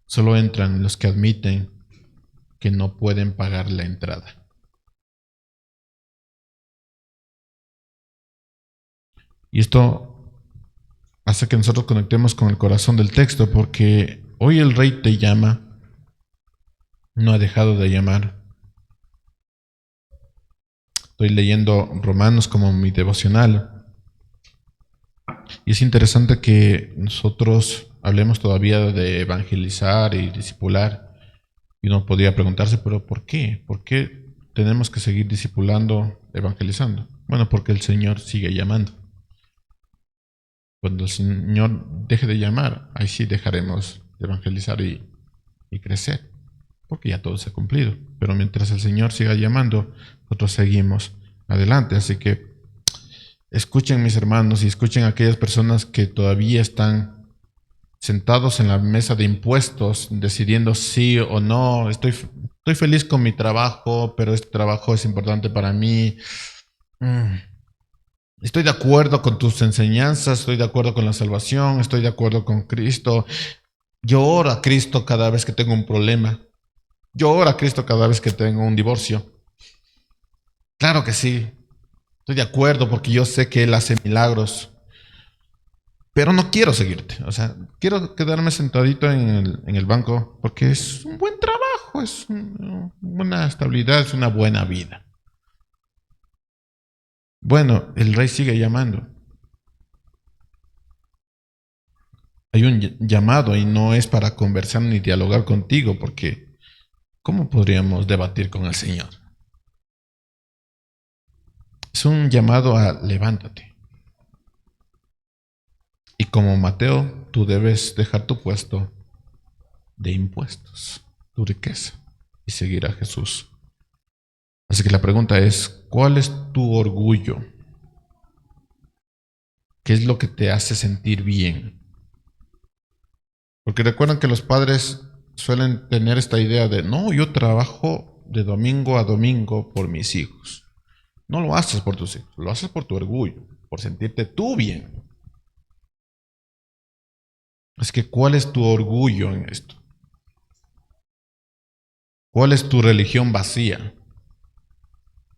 [SPEAKER 1] Solo entran los que admiten que no pueden pagar la entrada. Y esto hace que nosotros conectemos con el corazón del texto, porque hoy el Rey te llama, no ha dejado de llamar. Estoy leyendo Romanos como mi devocional. Y es interesante que nosotros hablemos todavía de evangelizar y discipular. Y uno podría preguntarse, ¿pero por qué? ¿Por qué tenemos que seguir discipulando, evangelizando? Bueno, porque el Señor sigue llamando. Cuando el Señor deje de llamar, ahí sí dejaremos de evangelizar y y crecer, porque ya todo se ha cumplido. Pero mientras el Señor siga llamando, nosotros seguimos adelante. Así que escuchen, mis hermanos, y escuchen a aquellas personas que todavía están sentados en la mesa de impuestos, decidiendo sí o no. Estoy feliz con mi trabajo, pero este trabajo es importante para mí. Estoy de acuerdo con tus enseñanzas, estoy de acuerdo con la salvación, estoy de acuerdo con Cristo. Yo oro a Cristo cada vez que tengo un problema. Yo oro a Cristo cada vez que tengo un divorcio. Claro que sí. Estoy de acuerdo porque yo sé que Él hace milagros. Pero no quiero seguirte. O sea, quiero quedarme sentadito en el banco porque es un buen trabajo, es una estabilidad, es una buena vida. Bueno, el rey sigue llamando. Hay un llamado y no es para conversar ni dialogar contigo, porque ¿cómo podríamos debatir con el Señor? Es un llamado a levántate. Y como Mateo, tú debes dejar tu puesto de impuestos, tu riqueza, y seguir a Jesús. Así que la pregunta es, ¿cuál es tu orgullo? ¿Qué es lo que te hace sentir bien? Porque recuerdan que los padres suelen tener esta idea de, no, yo trabajo de domingo a domingo por mis hijos. No lo haces por tus hijos, lo haces por tu orgullo, por sentirte tú bien. Es que, ¿cuál es tu orgullo en esto? ¿Cuál es tu religión vacía?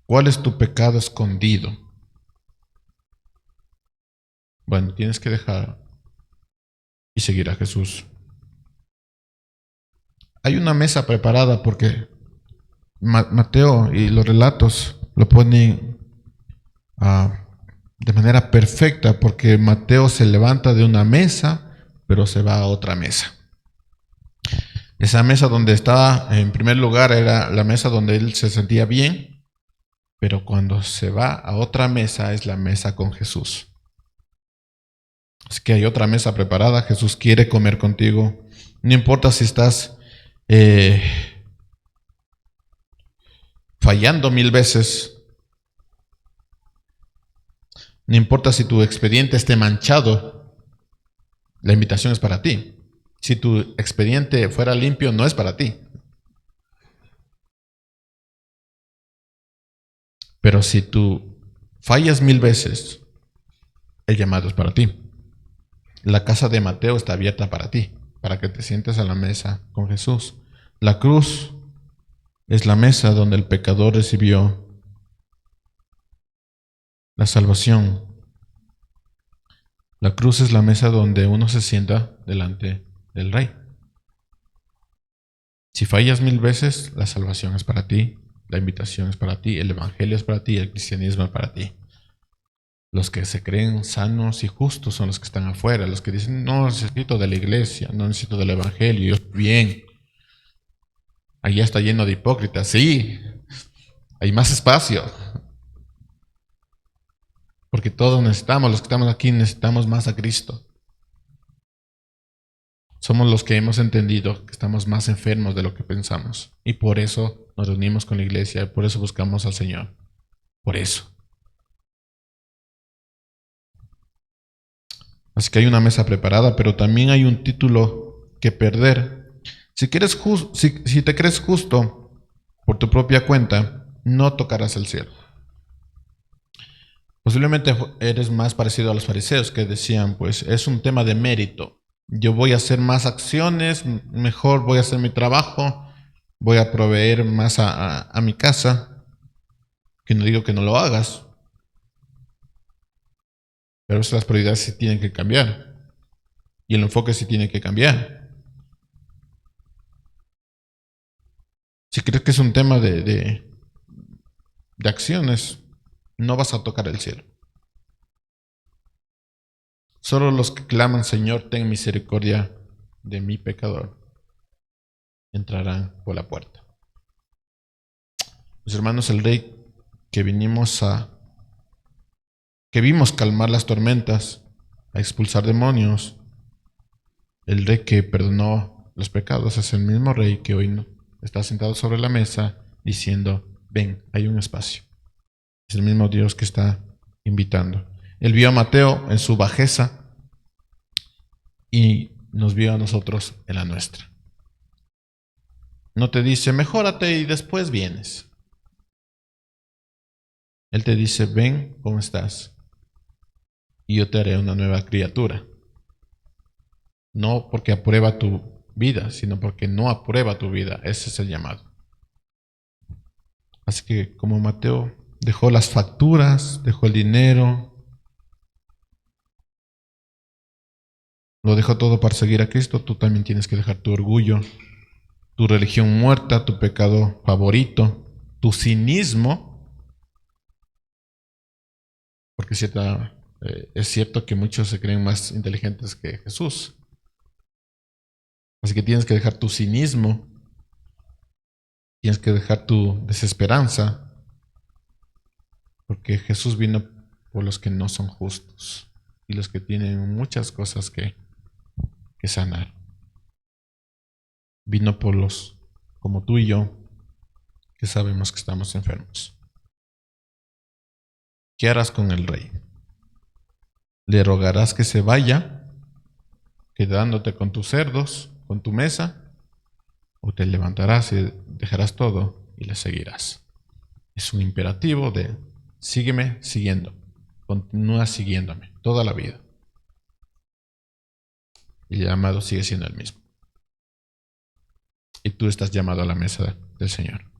[SPEAKER 1] ¿Cuál es tu pecado escondido? Bueno, tienes que dejar y seguir a Jesús. Hay una mesa preparada porque Mateo y los relatos lo ponen de manera perfecta, porque Mateo se levanta de una mesa, pero se va a otra mesa. Esa mesa donde estaba en primer lugar era la mesa donde él se sentía bien, pero cuando se va a otra mesa es la mesa con Jesús. Así que hay otra mesa preparada, Jesús quiere comer contigo. No importa si estás fallando 1000 veces, no importa si tu expediente esté manchado, la invitación es para ti. Si tu expediente fuera limpio, no es para ti. Pero si tú fallas 1000 veces, el llamado es para ti. La casa de Mateo está abierta para ti, para que te sientes a la mesa con Jesús. La cruz es la mesa donde el pecador recibió la salvación. La cruz es la mesa donde uno se sienta delante del Rey. Si fallas 1000 veces, la salvación es para ti, la invitación es para ti, el evangelio es para ti, el cristianismo es para ti. Los que se creen sanos y justos son los que están afuera, los que dicen, no necesito de la iglesia, no necesito del evangelio, yo estoy bien. Allá está lleno de hipócritas, sí, hay más espacio. Porque todos necesitamos, los que estamos aquí necesitamos más a Cristo. Somos los que hemos entendido que estamos más enfermos de lo que pensamos. Y por eso nos reunimos con la iglesia, y por eso buscamos al Señor. Por eso. Así que hay una mesa preparada, pero también hay un título que perder. Si te crees justo por tu propia cuenta, no tocarás el cielo. Posiblemente eres más parecido a los fariseos que decían, pues es un tema de mérito. Yo voy a hacer más acciones, mejor voy a hacer mi trabajo, voy a proveer más a mi casa, que no digo que no lo hagas, pero esas prioridades sí tienen que cambiar y el enfoque sí tiene que cambiar. Si crees que es un tema de acciones, no vas a tocar el cielo. Solo los que claman, Señor, ten misericordia de mi pecador, entrarán por la puerta. Mis hermanos, el rey que vimos calmar las tormentas, a expulsar demonios, el rey que perdonó los pecados, es el mismo rey que hoy está sentado sobre la mesa diciendo, ven, hay un espacio. Es el mismo Dios que está invitando. Él vio a Mateo en su bajeza y nos vio a nosotros en la nuestra. No te dice, mejórate y después vienes. Él te dice, ven, ¿cómo estás? Y yo te haré una nueva criatura. No porque aprueba tu vida, sino porque no aprueba tu vida. Ese es el llamado. Así que como Mateo dejó las facturas, dejó el dinero, lo dejó todo para seguir a Cristo, tú también tienes que dejar tu orgullo, tu religión muerta, tu pecado favorito, tu cinismo, porque es cierto que muchos se creen más inteligentes que Jesús. Así que tienes que dejar tu cinismo, tienes que dejar tu desesperanza, porque Jesús vino por los que no son justos y los que tienen muchas cosas que sanar. Vino por los como tú y yo, que sabemos que estamos enfermos. ¿Qué harás con el rey? ¿Le rogarás que se vaya, quedándote con tus cerdos, con tu mesa? ¿O te levantarás y dejarás todo y le seguirás? Es un imperativo de sígueme siguiendo, continúa siguiéndome toda la vida. El llamado sigue siendo el mismo. Y tú estás llamado a la mesa del Señor.